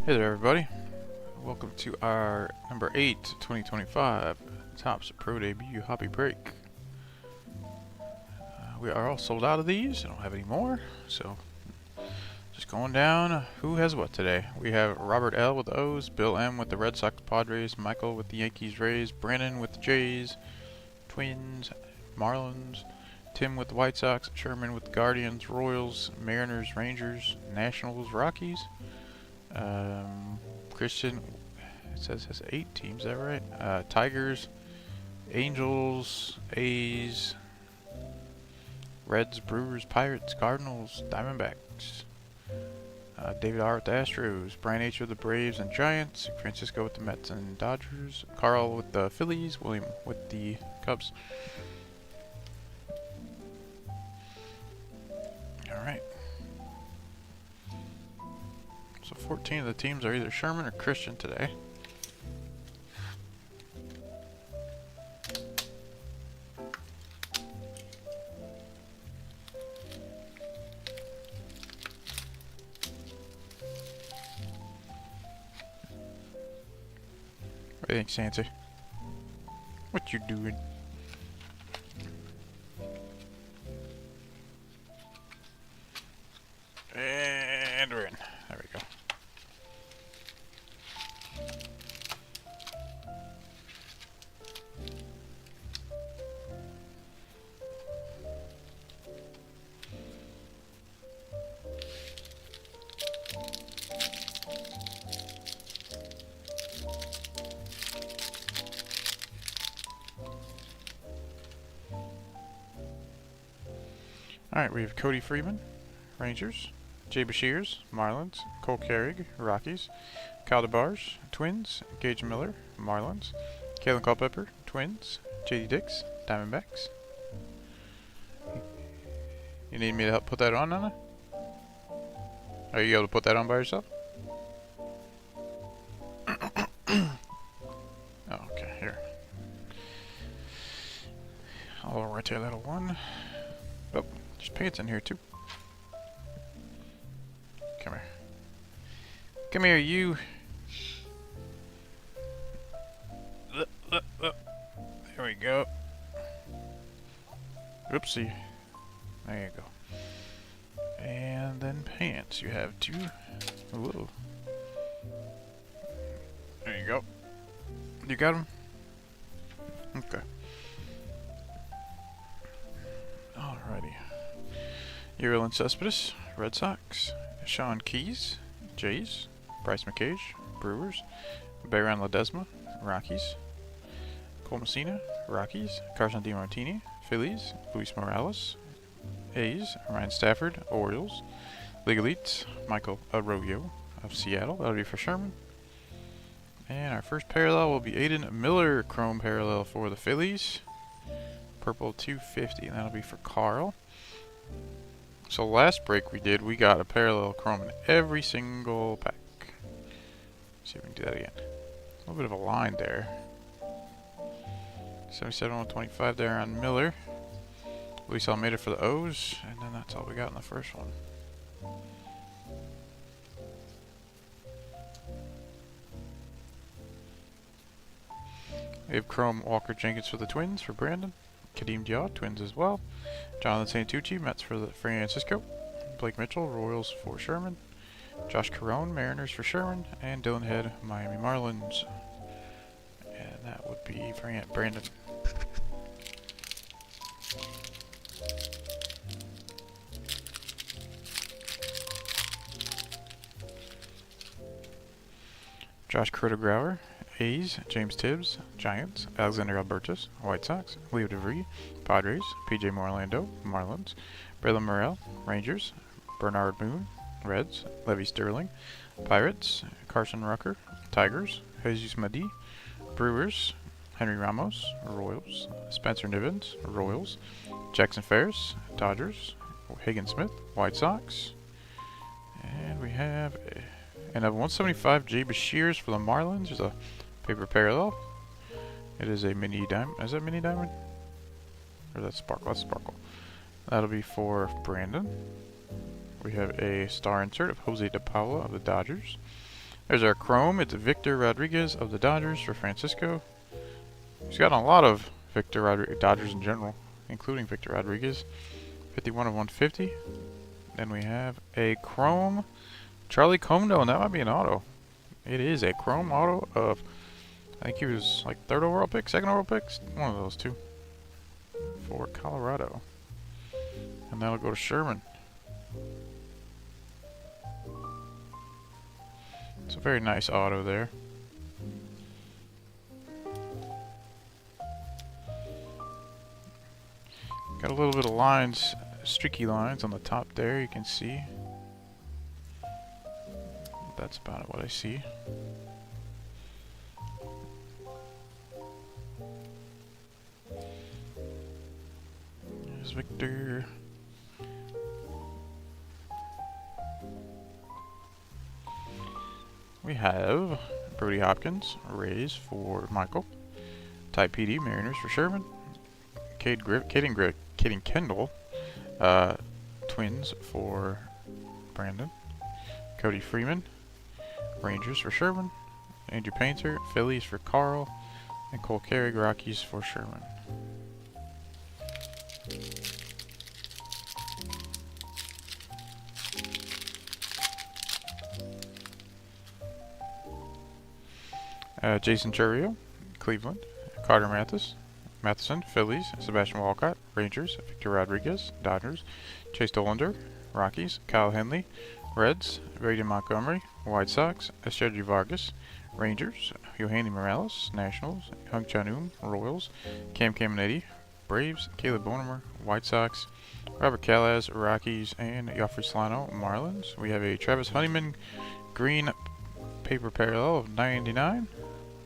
Hey there, everybody. Welcome to our number 8, 2025 Topps Pro Debut Hobby Break. We are all sold out of these. I don't have any more, so just going down. Who has what today? We have Robert L. with the O's, Bill M. with the Red Sox Padres, Michael with the Yankees Rays, Brandon with the Jays, Twins, Marlins, Tim with the White Sox, Sherman with the Guardians, Royals, Mariners, Rangers, Nationals, Rockies. Christian, it says has 8 teams, is that right? Tigers, Angels, A's, Reds, Brewers, Pirates, Cardinals, Diamondbacks. David R. with the Astros, Brian H. with the Braves and Giants, Francisco with the Mets and Dodgers, Carl with the Phillies, William with the Cubs. Alright. So 14 of the teams are either Sherman or Christian today. What do you think, Sansa? What you doing? And we're in. There we go. Alright, we have Cody Freeman, Rangers, Jay Bashirs, Marlins, Cole Carrig, Rockies, Kyle DeBarge, Twins, Gage Miller, Marlins, Kalen Culpepper, Twins, JD Dix, Diamondbacks. You need me to help put that on, Nana? Are you able to put that on by yourself? Oh, okay, here. I'll rotate that one. Oh, there's pants in here too. Come here. Come here, you. There we go. Oopsie. There you go. And then pants. You have 2. Whoa. There you go. You got them? Okay. Alrighty. Uriel Cespedes, Red Sox. Sean Keys, Jays. Bryce McCage, Brewers. Bayron Ledesma, Rockies. Cole Messina, Rockies. Carson DeMartini, Phillies. Luis Morales, A's. Ryan Stafford, Orioles. League Elite, Michael Arroyo of Seattle. That'll be for Sherman. And our first parallel will be Aiden Miller, Chrome parallel for the Phillies. Purple 250, and that'll be for Carl. So last break we did, we got a parallel Chrome in every single pack. Let's see if we can do that again. A little bit of a line there. 77-125 there on Miller. Luis Almeida for the O's, and then that's all we got in the first one. We have Chrome Walker Jenkins for the Twins for Brandon. Kadeem Diaw, Twins as well. Jonathan Santucci, Mets for the Francisco. Blake Mitchell, Royals for Sherman. Josh Carone, Mariners for Sherman. And Dylan Head, Miami Marlins. And that would be for Brandon. Josh Crotograuer, A's, James Tibbs, Giants, Alexander Albertus, White Sox, Leo DeVries, Padres, PJ Orlando, Marlins, Braylon Morrell, Rangers, Bernard Moon, Reds, Levy Sterling, Pirates, Carson Rucker, Tigers, Jesus Madi, Brewers, Henry Ramos, Royals, Spencer Nivens, Royals, Jackson Ferris, Dodgers, Hagen Smith, White Sox, and we have a 175 Jay Bashirs for the Marlins. There's a paper parallel. It is a mini diamond. Is that mini diamond? Or that's sparkle? That's sparkle. That'll be for Brandon. We have a star insert of Jose De Paula of the Dodgers. There's our Chrome. It's Victor Rodriguez of the Dodgers for Francisco. He's got a lot of Victor Rodriguez, Dodgers in general, including Victor Rodriguez. 51 of 150. Then we have a Chrome Charlie Comdo, and that might be an auto. It is a Chrome auto of, I think he was like 3rd overall pick, 2nd overall pick, one of those two, for Colorado. And that'll go to Sherman. It's a very nice auto there. Got a little bit of lines, streaky lines on the top there, you can see. That's about what I see. There's Victor. We have Brody Hopkins, Rays for Michael. Ty PD, Mariners for Sherman. Caden Kendall, Twins for Brandon. Cody Freeman, Rangers for Sherman. Andrew Painter, Phillies for Carl. And Cole Carrig, Rockies for Sherman. Jason Chourio, Cleveland. Carter Matheson, Phillies. Sebastian Walcott, Rangers. Victor Rodriguez, Dodgers. Chase Dollander, Rockies. Kyle Henley, Reds. Braden Montgomery, White Sox. Estrella Vargas, Rangers. Yohani Morales, Nationals. Hung Chan Royals. Cam Caminiti, Braves. Caleb Bonemer, White Sox. Robert Calaz, Rockies. And Yofri Solano, Marlins. We have a Travis Honeyman green paper parallel of 99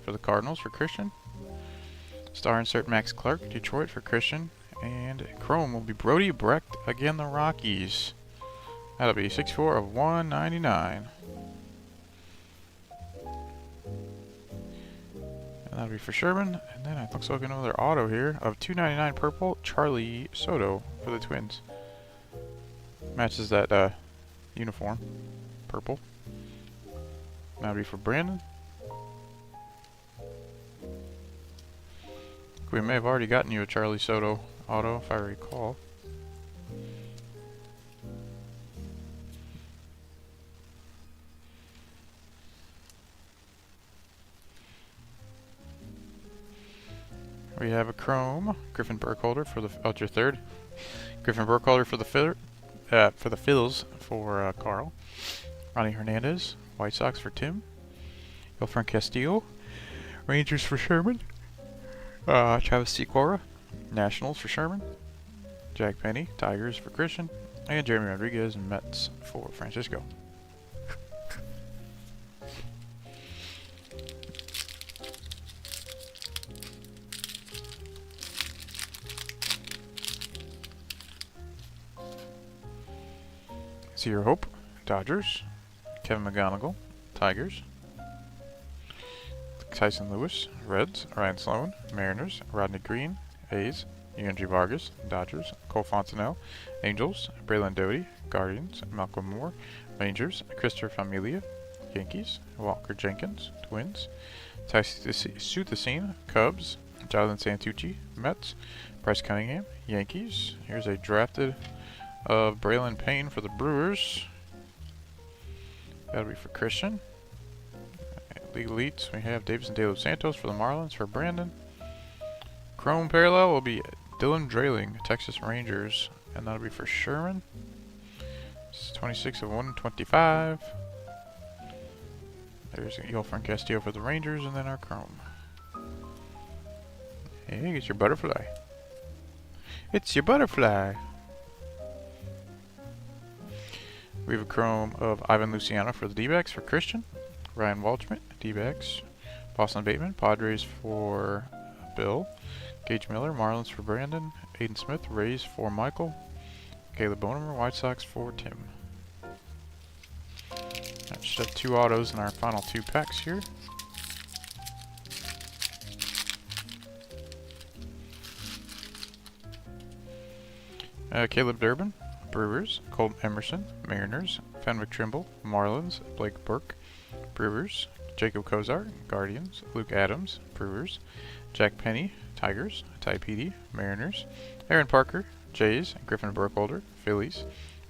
for the Cardinals for Christian. Star insert Max Clark, Detroit for Christian. And Chrome will be Brody Brecht, again the Rockies. That'll be 64 of 199. And that'll be for Sherman. And then it looks like another auto here of 299 purple, Charlie Soto for the Twins. Matches that uniform, purple. That'll be for Brandon. We may have already gotten you a Charlie Soto auto, if I recall. We have a Chrome Griffin Burkholder for the your third. Griffin Burkholder for the Phils for Carl. Ronnie Hernandez, White Sox for Tim. Yolfran Castillo, Rangers for Sherman. Travis Secora, Nationals for Sherman. Jack Penny, Tigers for Christian. And Jeremy Rodriguez, Mets for Francisco. Zero Hope, Dodgers. Kevin McGonigal, Tigers. Tyson Lewis, Reds. Ryan Sloan, Mariners. Rodney Green, A's. Yandri Vargas, Dodgers. Cole Fontenelle, Angels. Braylon Doty, Guardians. Malcolm Moore, Rangers. Christopher Familia, Yankees. Walker Jenkins, Twins. Tyson Suthasine, Cubs. Jonathan Santucci, Mets. Bryce Cunningham, Yankees. Here's a drafted of Braylon Payne for the Brewers. That'll be for Christian. League Elites, we have Davidson De Los Santos for the Marlins for Brandon. Chrome parallel will be Dylan Drayling, Texas Rangers, and that'll be for Sherman. This is 26 of 125. There's Yolfran Castillo for the Rangers, and then our Chrome. Hey, it's your butterfly. It's your butterfly. We have a Chrome of Ivan Luciano for the D-backs for Christian. Ryan Waldschmidt, D-backs. Boston Bateman, Padres for Bill. Gage Miller, Marlins for Brandon. Aiden Smith, Rays for Michael. Caleb Bonemer, White Sox for Tim. That's just 2 autos in our final 2 packs here. Caleb Durbin, Brewers, Colton Emerson, Mariners, Fenwick Trimble, Marlins, Blake Burke, Brewers, Jacob Kozar, Guardians, Luke Adams, Brewers, Jack Penny, Tigers, Ty Petey, Mariners, Aaron Parker, Jays, Griffin Burkholder, Phillies,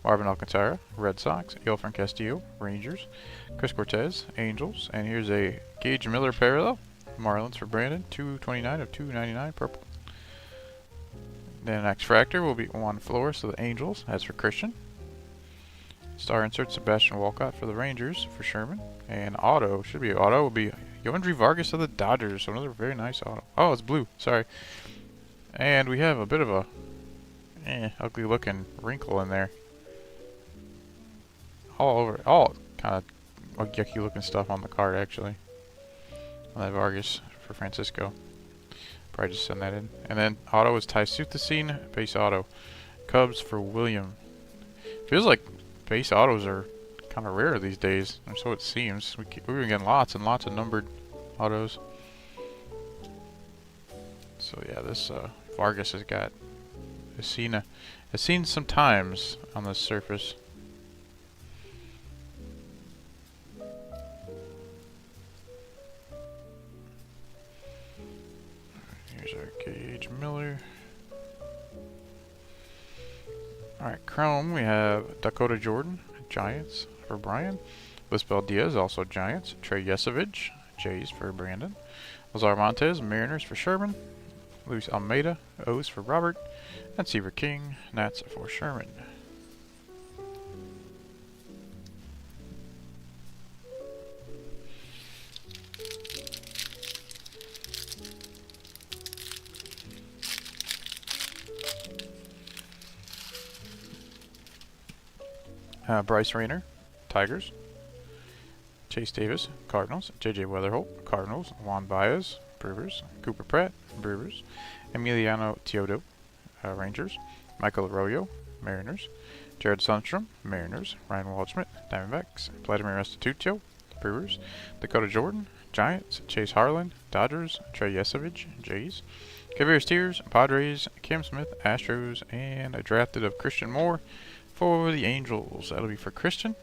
Marvin Alcantara, Red Sox, Yelfrin Castillo, Rangers, Chris Cortez, Angels, and here's a Gage Miller parallel, Marlins for Brandon, 229 of 299, purple. Then X Fractor will be Juan Flores of the Angels, as for Christian. Star insert Sebastian Walcott for the Rangers, for Sherman. And auto, should be auto, will be Yoandry Vargas of the Dodgers, so another very nice auto. Oh, it's blue, sorry. And we have a bit of a ugly looking wrinkle in there. All over, all kind of yucky looking stuff on the card actually. On that Vargas for Francisco. Probably just send that in. And then auto is Ty Suthasine, base auto. Cubs for William. Feels like base autos are kind of rare these days, or so it seems. We've been getting lots and lots of numbered autos. So yeah, this Vargas has seen some times on this surface. Here's our Gage Miller. Alright, Chrome, we have Dakota Jordan, Giants for Brian. Lisbel Diaz, also Giants. Trey Yesovich, Jays for Brandon. Lazar Montes, Mariners for Sherman. Luis Almeida, O's for Robert. And Seaver King, Nats for Sherman. Bryce Rayner, Tigers. Chase Davis, Cardinals. J.J. Weatherholt, Cardinals. Juan Baez, Brewers. Cooper Pratt, Brewers. Emiliano Teodo, Rangers. Michael Arroyo, Mariners. Jared Sundstrom, Mariners. Ryan Waldschmidt, Diamondbacks. Vladimir Restituto, Brewers. Dakota Jordan, Giants. Chase Harlan, Dodgers. Trey Yesovich, Jays. Javier Steers, Padres. Cam Smith, Astros. And a drafted of Christian Moore for the Angels. That'll be for Christian.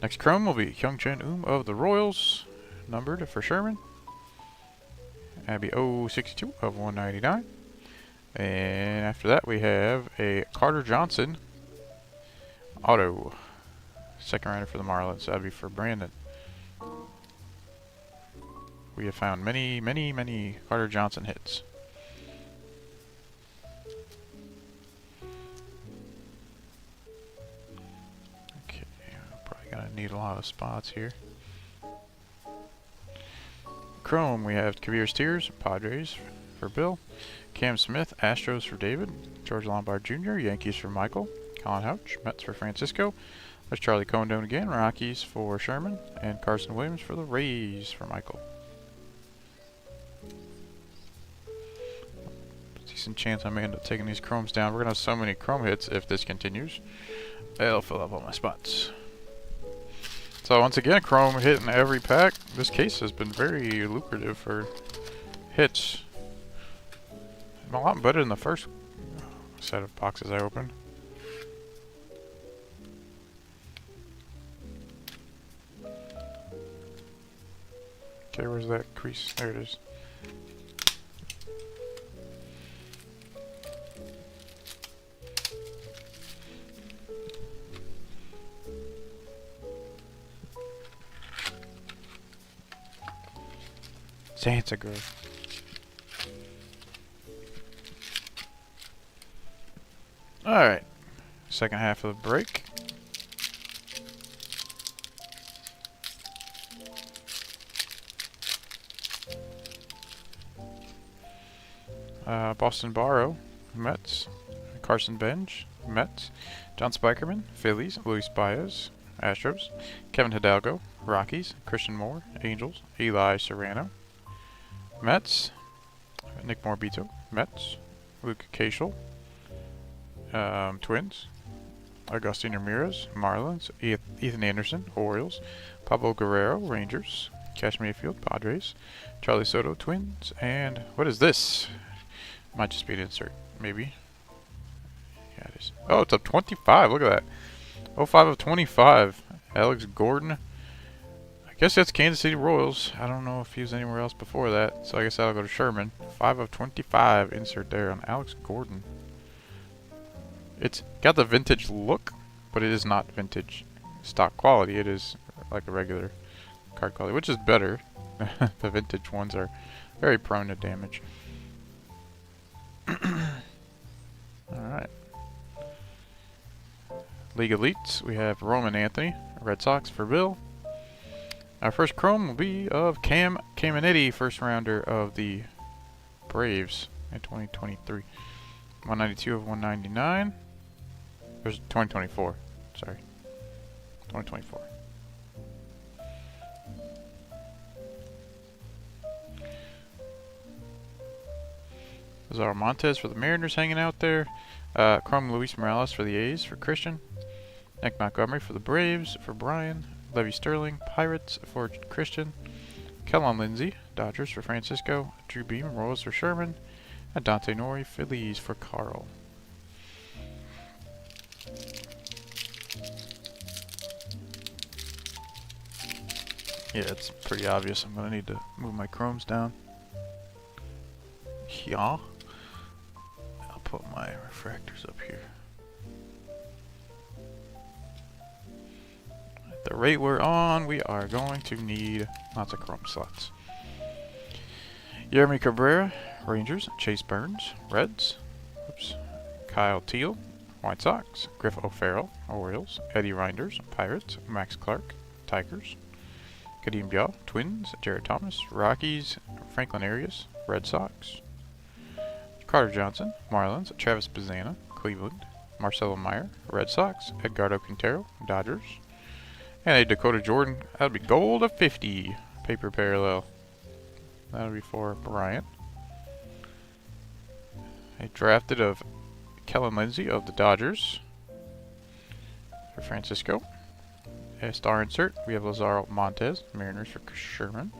Next Chrome will be Hyung-Chan of the Royals, numbered for Sherman. That'll be 062 of 199. And after that we have a Carter Johnson auto, second round for the Marlins. That'll be for Brandon. We have found many, many, many Carter Johnson hits. Gonna need a lot of spots here. Chrome, we have Javier Steers, Padres for Bill. Cam Smith, Astros for David. George Lombard Jr., Yankees for Michael. Colin Houch, Mets for Francisco. There's Charlie Condon again, Rockies for Sherman. And Carson Williams for the Rays for Michael. Decent chance I may end up taking these Chromes down. We're gonna have so many Chrome hits if this continues. It'll fill up all my spots. So once again, Chrome hit in every pack. This case has been very lucrative for hits. A lot better than the first set of boxes I opened. Okay, where's that crease? There it is. Santa girl. Alright. Second half of the break. Boston Barrow, Mets. Carson Bench, Mets. John Spikerman, Phillies. Luis Baez, Astros. Kevin Hidalgo, Rockies. Christian Moore, Angels. Eli Serrano, Mets. Nick Morbito, Mets. Luke Cashel, Twins. Agustin Ramirez, Marlins. Ethan Anderson, Orioles. Pablo Guerrero, Rangers. Cash Mayfield, Padres. Charlie Soto, Twins. And what is this? Might just be an insert, maybe. Yeah, it Padres. Oh, it's up 25. Look at that. 05 of 25. Alex Gordon. I guess that's Kansas City Royals. I don't know if he was anywhere else before that. So I guess that'll go to Sherman. 5 of 25. Insert there on Alex Gordon. It's got the vintage look, but it is not vintage stock quality. It is like a regular card quality, which is better. The vintage ones are very prone to damage. Alright. League Elites, we have Roman Anthony, Red Sox for Bill. Our first chrome will be of Cam Caminiti, first rounder of the Braves in 2023. 192 of 199. There's 2024. Sorry. 2024. Lazaro Montes for the Mariners hanging out there. Chrome Luis Morales for the A's for Christian. Nick Montgomery for the Braves for Brian. Levy Sterling, Pirates for Christian. Kellon Lindsay, Dodgers for Francisco. Drew Beam, Royals for Sherman. And Dante Nori, Phillies for Carl. Yeah, it's pretty obvious. I'm going to need to move my chromes down. Yeah. I'll put my refractors up here. At the rate we're on, we are going to need lots of chrome slots. Yermy Cabrera, Rangers. Chase Burns, Reds. Oops. Kyle Teal, White Sox. Griff O'Farrell, Orioles. Eddie Reinders, Pirates. Max Clark, Tigers. Kadeem Biaw, Twins. Jared Thomas, Rockies. Franklin Arias, Red Sox. Carter Johnson, Marlins. Travis Bazzana, Cleveland. Marcelo Meyer, Red Sox. Edgardo Quintero, Dodgers. And a Dakota Jordan, that'll be gold of 50. Paper parallel. That'll be for Bryant. A drafted of Kellon Lindsay of the Dodgers for Francisco. A star insert, we have Lazaro Montes, Mariners for Sherman.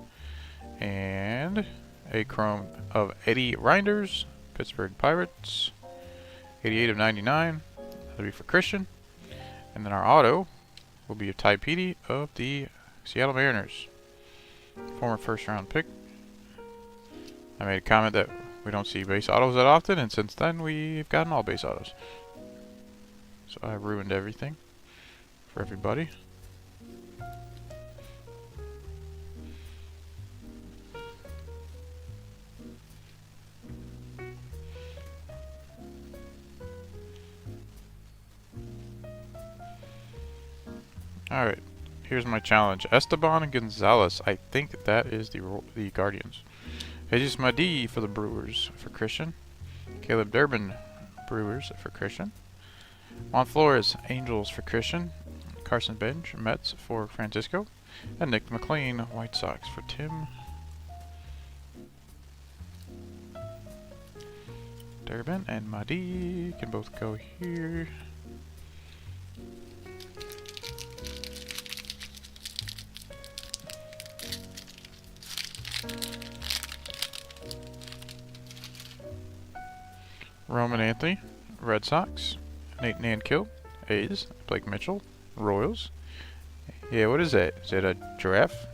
And a chrome of Eddie Reinders, Pittsburgh Pirates. 88 of 99, that'll be for Christian. And then our auto will be a Ty Petey of the Seattle Mariners. Former first round pick. I made a comment that we don't see base autos that often, and since then we've gotten all base autos. So I ruined everything for everybody. Alright, here's my challenge. Esteban Gonzalez. I think that is the Guardians. Jesus Madi for the Brewers for Christian. Caleb Durbin, Brewers for Christian. Juan Flores, Angels for Christian. Carson Bench, Mets for Francisco. And Nick McLean, White Sox for Tim. Durbin and Madi can both go here. Roman Anthony, Red Sox. Nate Nankill, A's. Blake Mitchell, Royals. Yeah, what is that? Is that a giraffe?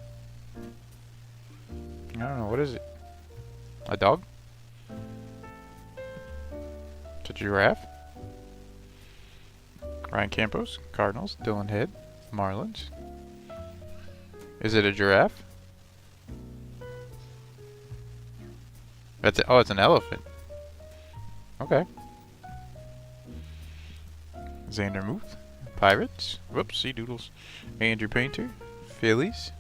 I don't know, what is it? A dog? It's a giraffe. Ryan Campos, Cardinals. Dylan Head, Marlins. Is it a giraffe? That's it. Oh, it's an elephant. Okay. Xander Muth, Pirates. Whoopsie doodles. Andrew Painter, Phillies.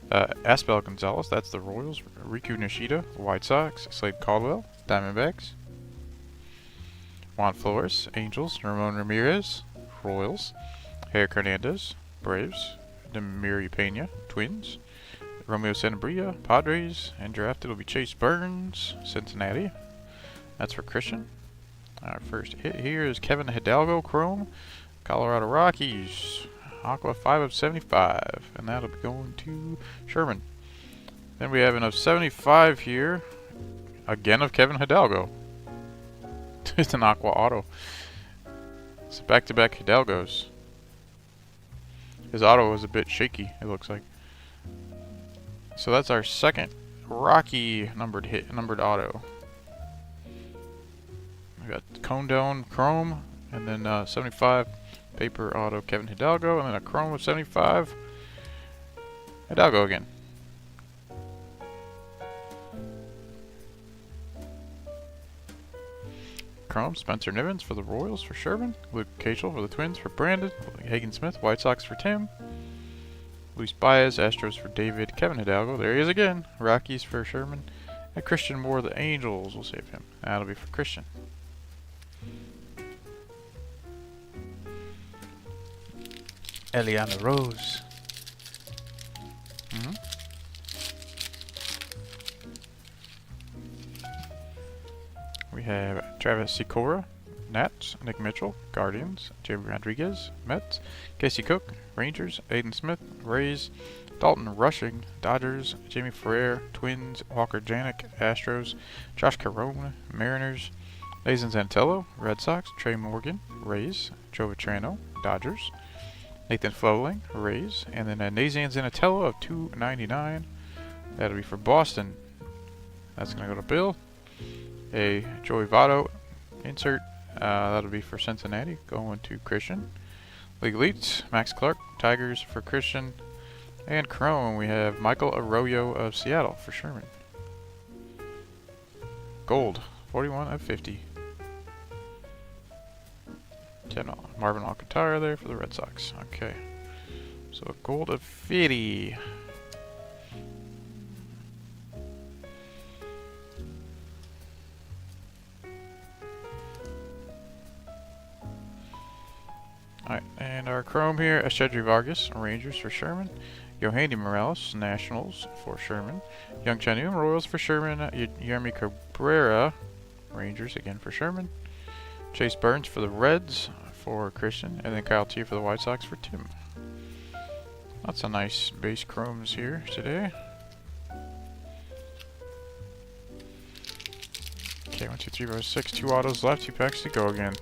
Asbel Gonzalez, that's the Royals. Riku Nishida, White Sox. Slade Caldwell, Diamondbacks. Juan Flores, Angels. Ramon Ramirez, Royals. Eric Hernandez, Braves. Demiri Pena, Twins. Romeo Sanabria, Padres, and drafted will be Chase Burns, Cincinnati. That's for Christian. Our first hit here is Kevin Hidalgo, Chrome, Colorado Rockies, Aqua 5 of 75, and that'll be going to Sherman. Then we have an of 75 here, again of Kevin Hidalgo. It's an Aqua Auto. It's back-to-back Hidalgos. His auto was a bit shaky, it looks like. So that's our second Rocky numbered auto. We got Condone Chrome, and then 75 paper auto Kevin Hidalgo, and then a Chrome of 75 Hidalgo again. Chrome, Spencer Nivens for the Royals for Sherman, Luke Cashel for the Twins for Brandon, Hagen Smith, White Sox for Tim, Luis Baez, Astros for David, Kevin Hidalgo, there he is again, Rockies for Sherman, and Christian Moore, the Angels, we'll save him. That'll be for Christian. Eliana Rose. We have Travis Sikora, Nats, Nick Mitchell, Guardians, Jamie Rodriguez, Mets, Casey Cook, Rangers, Aiden Smith, Rays, Dalton Rushing, Dodgers, Jamie Ferrer, Twins, Walker Janik, Astros, Josh Carone, Mariners, Nathan Zantello, Red Sox, Trey Morgan, Rays, Joe Vitrano, Dodgers, Nathan Fowling, Rays, and then Nathan Zanatello of $2.99. That'll be for Boston. That's going to go to Bill. A Joey Votto insert. That'll be for Cincinnati. Going to Christian. League Elites, Max Clark, Tigers for Christian. And Chrome, we have Michael Arroyo of Seattle for Sherman. Gold, 41 of 50. Marvin Alcantara there for the Red Sox. Okay. So a gold of 50. Alright, and our Chrome here, Eshedri Vargas, Rangers for Sherman. Yohandy Morales, Nationals for Sherman. Young Chanu, Royals for Sherman. Yermi Cabrera, Rangers again for Sherman. Chase Burns for the Reds for Christian. And then Kyle T for the White Sox for Tim. Lots of nice base chromes here today. Okay, 1, 2, 3, 4, 6. 2 autos left, 2 packs to go again.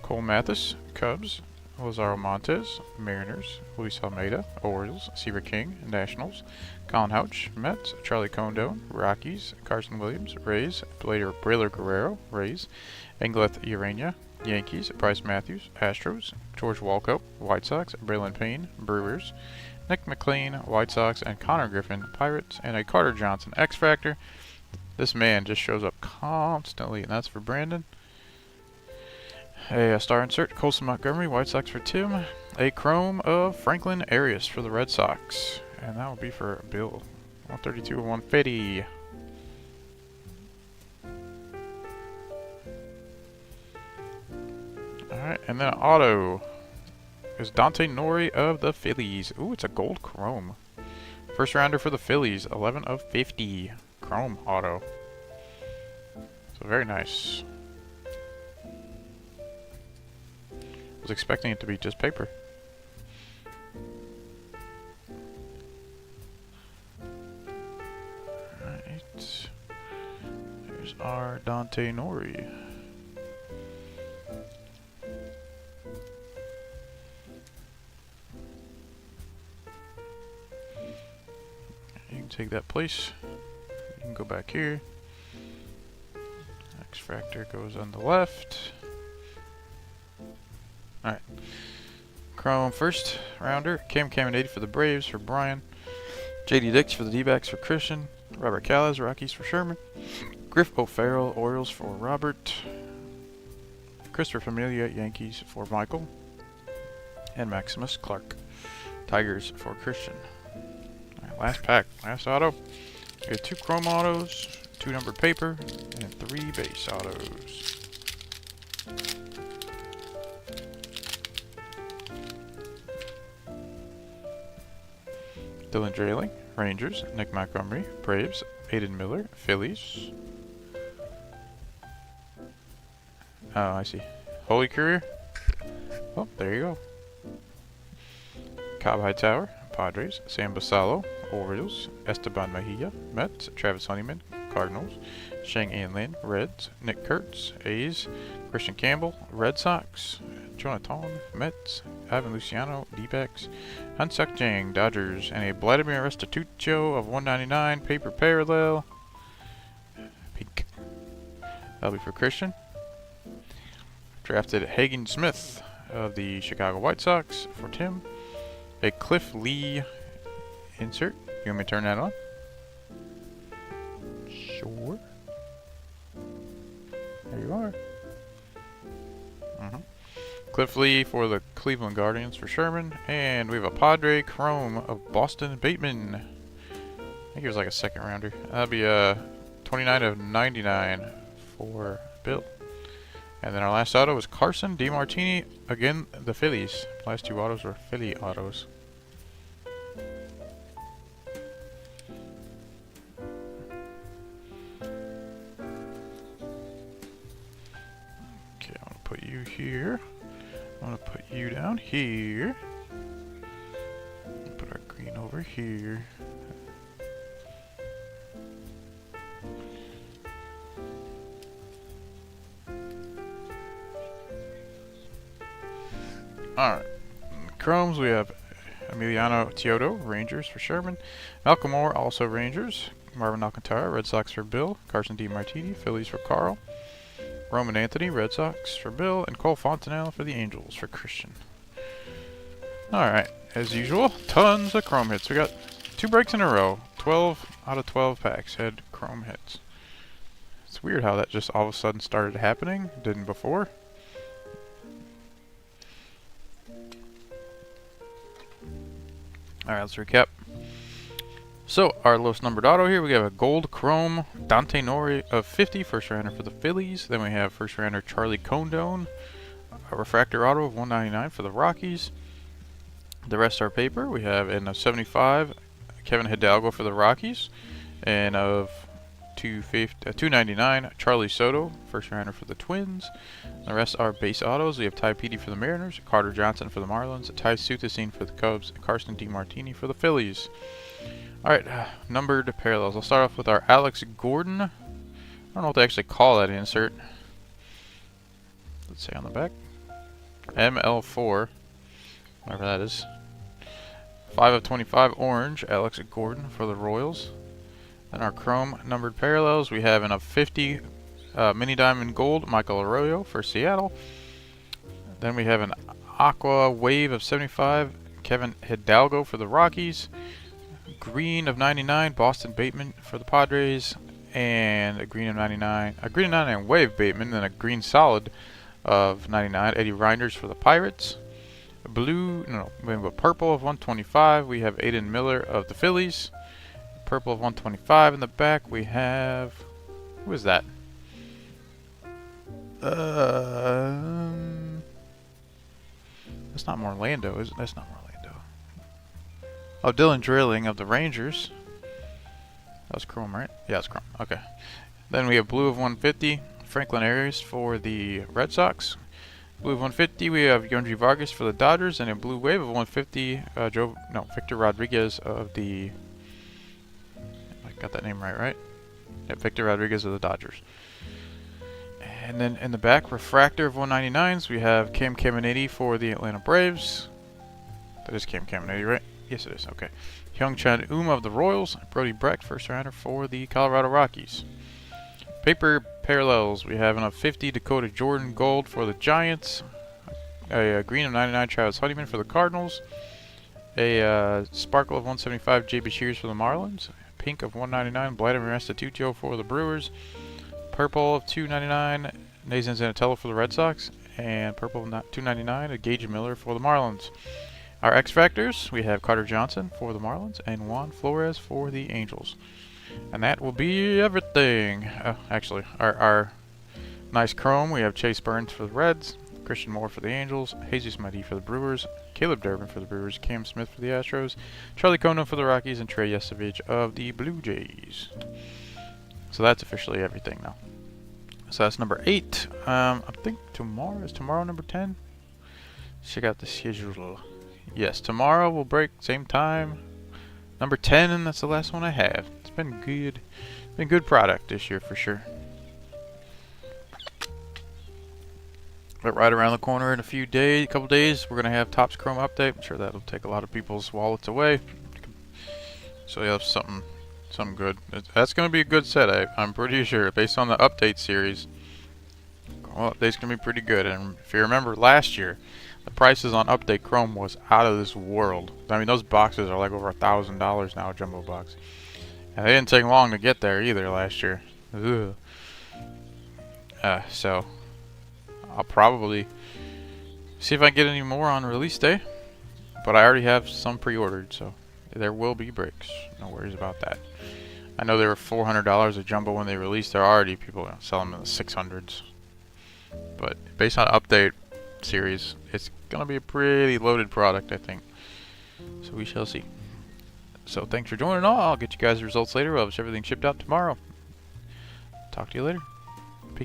Cole Mathis, Cubs. Lazaro Montes, Mariners. Luis Almeida, Orioles. Seaver King, Nationals. Colin Houch, Mets. Charlie Condon, Rockies. Carson Williams, Rays. Brailer Guerrero, Rays. Engleth Urania, Yankees. Bryce Matthews, Astros. George Walcott, White Sox. Braylon Payne, Brewers. Nick McLean, White Sox. And Connor Griffin, Pirates. And a Carter Johnson, X Factor. This man just shows up constantly, and that's for Brandon. A star insert, Colson Montgomery, White Sox for Tim. A Chrome of Franklin Arias for the Red Sox. And that will be for Bill. 132 and 150. Alright, and then auto is Dante Nori of the Phillies. Ooh, it's a gold Chrome. First rounder for the Phillies, 11 of 50. Chrome auto. So very nice. Was expecting it to be just paper. Alright. There's our Dante Nori. You can take that place. You can go back here. X Factor goes on the left. Alright. Chrome first rounder. Cam Caminiti for the Braves for Brian. JD Dix for the D-backs for Christian. Robert Callas, Rockies for Sherman. Griff O'Farrell, Orioles for Robert. Christopher Familia, Yankees for Michael. And Maximus Clark, Tigers for Christian. Alright, last pack. Last auto. We have 2 Chrome autos, 2 numbered paper, and 3 base autos. Dylan Drayling, Rangers. Nick Montgomery, Braves. Aiden Miller, Phillies. Oh, I see. Holy Courier. Oh, there you go. Cobb Hightower, Padres. Sam Basallo, Orioles. Esteban Mejia, Mets. Travis Honeyman, Cardinals. Shang-An Lin, Reds. Nick Kurtz, A's. Christian Campbell, Red Sox. Jonathan, Mets. Ivan Luciano, D-backs. Hyun-Suk Jang, Dodgers. And a Vladimir Restituto of 199, paper parallel. Pink. That'll be for Christian. Drafted Hagen Smith of the Chicago White Sox for Tim. A Cliff Lee insert. You want me to turn that on? Sure. There you are. Cliff Lee for the Cleveland Guardians for Sherman. And we have a Padre Chrome of Boston Bateman. I think he was like a second rounder. That'll be a 29 of 99 for Bill. And then our last auto was Carson DeMartini. Again, the Phillies. Last two autos were Philly autos. Okay, I'm going to put you here. I'm going to put you down here. Put our green over here. Alright. Chromes, we have Emiliano Teodo, Rangers for Sherman. Malcolm Moore, also Rangers. Marvin Alcantara, Red Sox for Bill. Carson DeMartini, Phillies for Carl. Roman Anthony, Red Sox for Bill. And Cole Fontanelle for the Angels for Christian. Alright, as usual, tons of Chrome hits. We got 2 breaks in a row. 12 out of 12 packs had Chrome hits. It's weird how that just all of a sudden started happening. Didn't before. Alright, let's recap. So, our lowest numbered auto here, we have a gold chrome Dante Nori of 50, first rounder for the Phillies. Then we have first rounder Charlie Condon, a refractor auto of 199 for the Rockies. The rest are paper. We have in a 75, Kevin Hidalgo for the Rockies. And of 299, Charlie Soto, first rounder for the Twins. The rest are base autos. We have Ty Petey for the Mariners, Carter Johnson for the Marlins, Ty Suthasine for the Cubs, and Carson DeMartini for the Phillies. Alright, numbered parallels. I'll start off with our Alex Gordon. I don't know what they actually call that insert. Let's say on the back. ML4, whatever that is. 5 of 25 orange, Alex Gordon for the Royals. Then our chrome numbered parallels, we have in a 50 mini diamond gold, Michael Arroyo for Seattle. Then we have an aqua wave of 75, Kevin Hidalgo for the Rockies. Green of 99, Boston Bateman for the Padres. And a green of 99, a green of 99 wave Bateman, and a green solid of 99, Eddie Reinders for the Pirates. A purple of 125, we have Aiden Miller of the Phillies. Purple of 125 in the back. We have, who is that? That's not Morlando, is it? That's not Morlando. Oh, Dylan Drilling of the Rangers. That was chrome, right? Yeah, it's chrome. Okay. Then we have blue of 150, Franklin Arias for the Red Sox. Blue of 150, we have Yonji Vargas for the Dodgers, and a blue wave of 150, Victor Rodriguez of the. Got that name right? Yep, Victor Rodriguez of the Dodgers. And then in the back, refractor of 199s, we have Cam Caminiti for the Atlanta Braves. That is Cam Caminiti, right? Yes, it is. Okay. Hyung-Chan of the Royals. Brody Brecht, first rounder for the Colorado Rockies. Paper parallels, we have in a 50 Dakota Jordan Gold for the Giants. A green of 99 Travis Honeyman for the Cardinals. A sparkle of 175 J.B. Shears for the Marlins. Pink of 199, Vladimir Restituto for the Brewers. Purple of 299, Nathan Zanatello for the Red Sox. And purple of 299, a Gage Miller for the Marlins. Our X Factors, we have Carter Johnson for the Marlins and Juan Flores for the Angels. And that will be everything. Actually, our nice chrome, we have Chase Burns for the Reds, Christian Moore for the Angels, Jesus Mahdi for the Brewers, Caleb Durbin for the Brewers, Cam Smith for the Astros, Charlie Condon for the Rockies, and Trey Yesavage of the Blue Jays. So that's officially everything now. So that's number 8. I think tomorrow is number 10. Check out the schedule. yes, tomorrow we'll break same time. Number 10, and that's the last one I have. It's been good. Been good product this year for sure. But right around the corner in a couple days, we're gonna have Topps Chrome update. I'm sure that'll take a lot of people's wallets away. So you'll have something good. That's gonna be a good set. I'm pretty sure, based on the update series. Well, update's gonna be pretty good. And if you remember last year, the prices on Update Chrome was out of this world. I mean, those boxes are like over $1,000 now, a jumbo box. And they didn't take long to get there either last year. Ugh. So I'll probably see if I can get any more on release day. But I already have some pre-ordered, so there will be breaks. No worries about that. I know they were $400 a jumbo when they released. There are already people selling them in the 600s. But based on update series, it's gonna be a pretty loaded product, I think. So we shall see. So thanks for joining all. I'll get you guys the results later. We'll have everything shipped out tomorrow. Talk to you later.